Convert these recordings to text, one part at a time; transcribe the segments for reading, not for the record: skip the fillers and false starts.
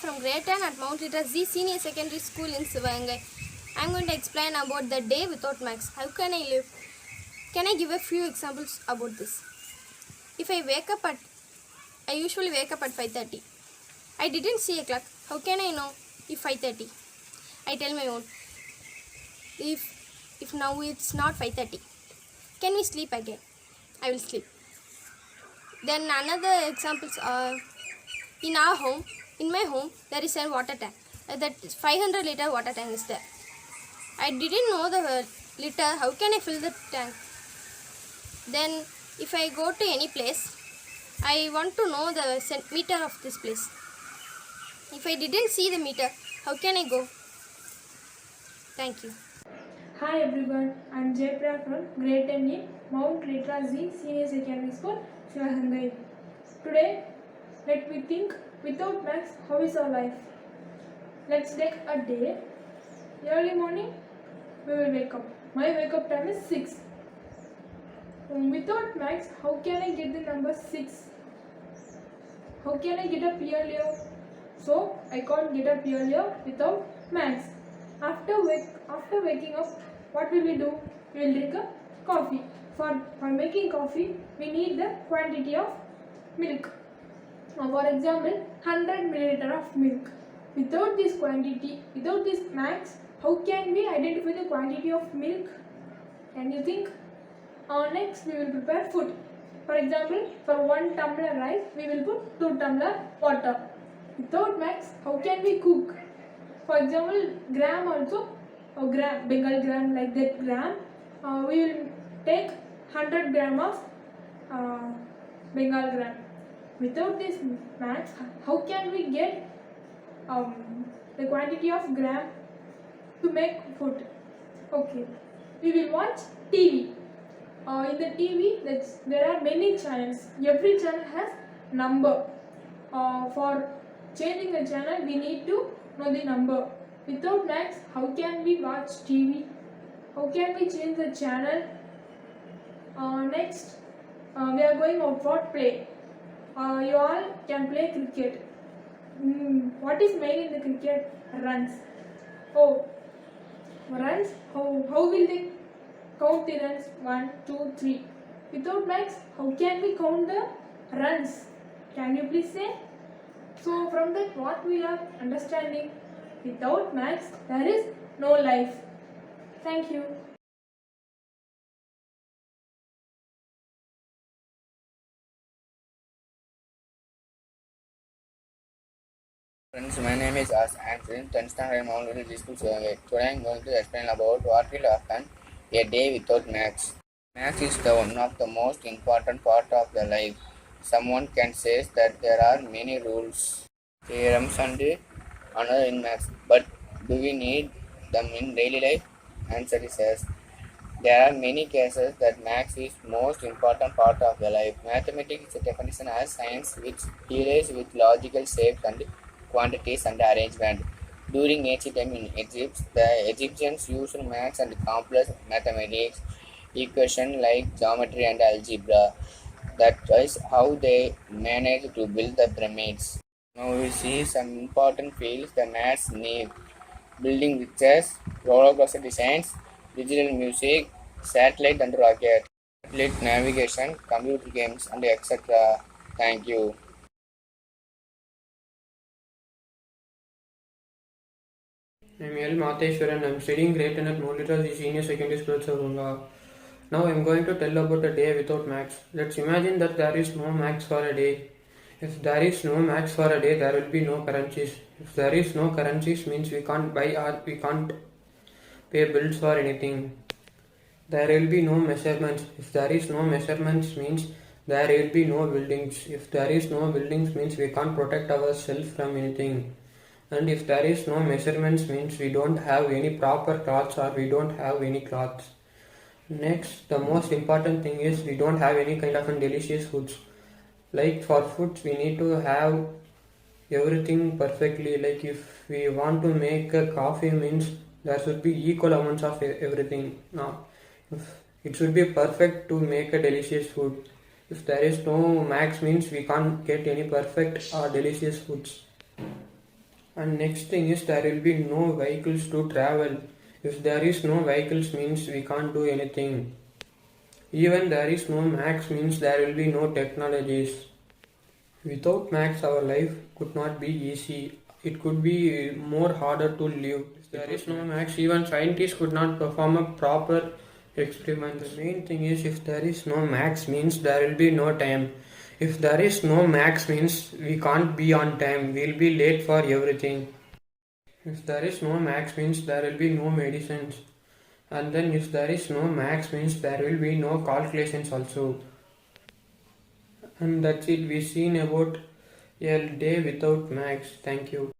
from grade 10 at Mount Literacy Senior Secondary School in Sivangai. I am going to explain about the day without maths. How can I live? Can I give a few examples about this? If I usually wake up at 5:30. I didn't see a clock. How can I know if 5:30? I tell my own. If now it's not 5:30, can we sleep again? I will sleep. Then another examples are in my home there is a water tank. That 500-liter water tank is there. I didn't know the liter. How can I fill the tank? Then if I go to any place, I want to know the meter of this place. If I didn't see the meter, how can I go? Thank you. Hi everyone, I am Jaypriya from grade 10 in Mount Literacy Senior Secondary School, Sivahangai. Today, let me think without maths, how is our life? Let's take a day. Early morning, we will wake up. My wake up time is 6. Without maths, how can I get the number 6? How can I get up earlier? So, I can't get up earlier without maths. After waking up, what will we do? We will drink a coffee. For making coffee, we need the quantity of milk. For example, 100 milliliter of milk. Without this quantity, without this maths, how can we identify the quantity of milk? Can you think? Next, we will prepare food. For example, for 1 tumbler rice, we will put 2 tumbler water. Without maths, how can we cook? For example, gram also, Bengal gram, like that gram, we will take 100 gram of Bengal gram. Without this maths, how can we get the quantity of gram to make food? Okay, we will watch TV. In the TV, there are many channels. Every channel has number. For changing the channel, we need to know the number. Without maths, how can we watch TV? How can we change the channel? Next, we are going out for play. You all can play cricket. What is main in the cricket? Runs. Oh, runs. How will they count the runs? 1, 2, 3. Without maths, how can we count the runs? Can you please say? So from that, what we are understanding, without maths, there is no life. Thank you. Friends, my name is As. I am in 10th standard in Mount Literacy School, Sivangai. Today I am going to explain about what will happen a day without maths. Maths is one of the most important part of the life. Someone can say that there are many rules, theorems and another in maths, but do we need them in daily life? Answer is yes. There are many cases that maths is most important part of the life. Mathematics is a definition as science which deals with logical shapes and quantities and arrangement. During ancient time in Egypt, the Egyptians used maths and complex mathematics, equations like geometry and algebra. That is how they managed to build the pyramids. Now we see some important fields the maths need. Building bridges, roller coaster designs, digital music, satellite and rocket, satellite navigation, computer games and etc. Thank you. I am L. Matheshwaran. I am studying grade 10 at Mount Literacy Senior Secondary School, Savunga. Now I am going to tell about a day without maths. Let's imagine that there is no maths for a day. If there is no maths for a day, there will be no currencies. If there is no currencies, means we can't buy or we can't pay bills for anything. There will be no measurements. If there is no measurements, means there will be no buildings. If there is no buildings, means we can't protect ourselves from anything. And if there is no measurements, means we don't have any proper clothes or we don't have any clothes. Next, the most important thing is we don't have any kind of delicious foods. Like for foods, we need to have everything perfectly. Like if we want to make a coffee, means there should be equal amounts of everything. Now, it should be perfect to make a delicious food. If there is no max, means we can't get any perfect or delicious foods. And next thing is there will be no vehicles to travel. If there is no vehicles means we can't do anything. Even there is no max means there will be no technologies. Without max our life could not be easy. It could be more harder to live. If there is no max, even scientists could not perform a proper experiment. The main thing is if there is no max means there will be no time. If there is no max means we can't be on time. We'll be late for everything. If there is no max means there will be no medicines. And then if there is no max means there will be no calculations also. And that's it. We've seen about a day without max. Thank you.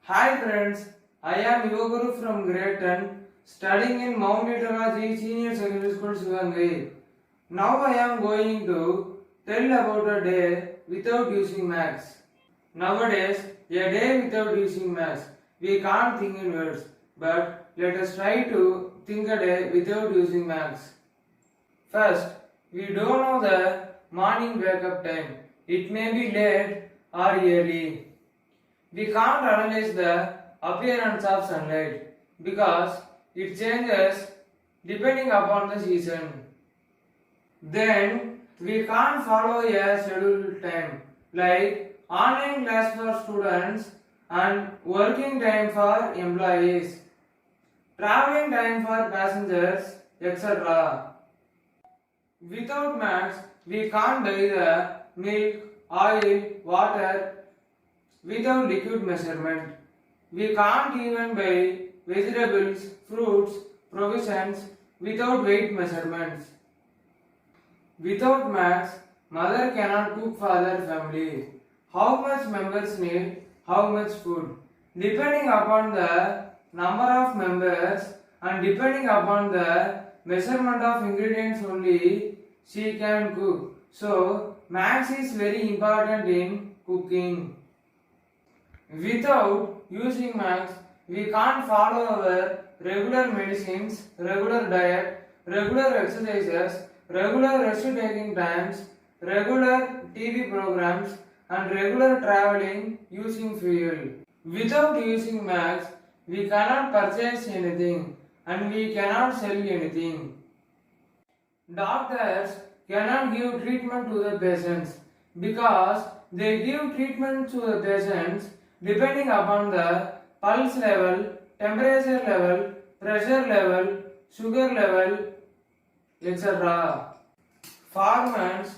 Hi friends, I am Yoguru from grade 10, studying in Mount Literacy Senior Secondary School, Sivangai. Now I am going to tell about a day without using maths. Nowadays, a day without using maths, we can't think in words, but let us try to think a day without using maths. First, we don't know the morning wake up time. It may be late or early. We can't analyze the appearance of sunlight because it changes depending upon the season. Then we can't follow a scheduled time like online class for students and working time for employees, traveling time for passengers, etc. Without maths, we can't buy the milk, oil, water without liquid measurement. We can't even buy vegetables, fruits, provisions without weight measurements. Without maths, mother cannot cook for their family. How much members need how much food? Depending upon the number of members and depending upon the measurement of ingredients only, she can cook. So, maths is very important in cooking. Without using maths, we can't follow our regular medicines, regular diet, regular exercises, regular rest taking times, regular TV programs, and regular traveling using fuel. Without using maths, we cannot purchase anything and we cannot sell anything. Doctors cannot give treatment to the patients because they give treatment to the patients depending upon the pulse level, temperature level, pressure level, sugar level, etc. Farmers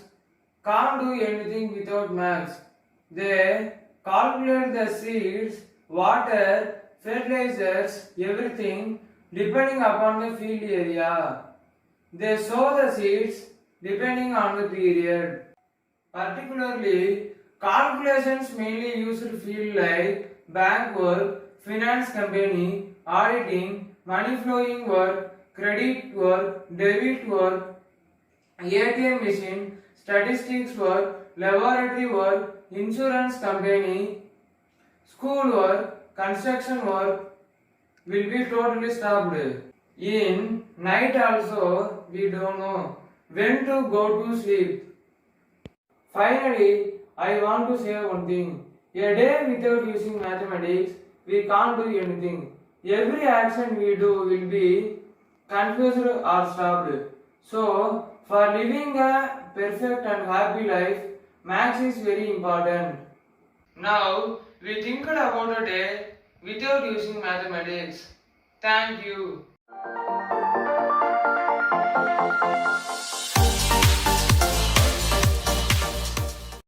can't do anything without maths. They calculate the seeds, water, fertilizers, everything depending upon the field area. They sow the seeds depending on the period. Particularly, calculations mainly used field like bank work, finance company, auditing, money flowing work, credit work, debit work, ATM machine, statistics work, laboratory work, insurance company, school work, construction work will be totally stopped. In night also we don't know when to go to sleep. Finally, I want to say one thing. A day without using mathematics, we can't do anything. Every action we do will be confused or stopped. So, for living a perfect and happy life, maths is very important. Now, we think about a day without using mathematics. Thank you.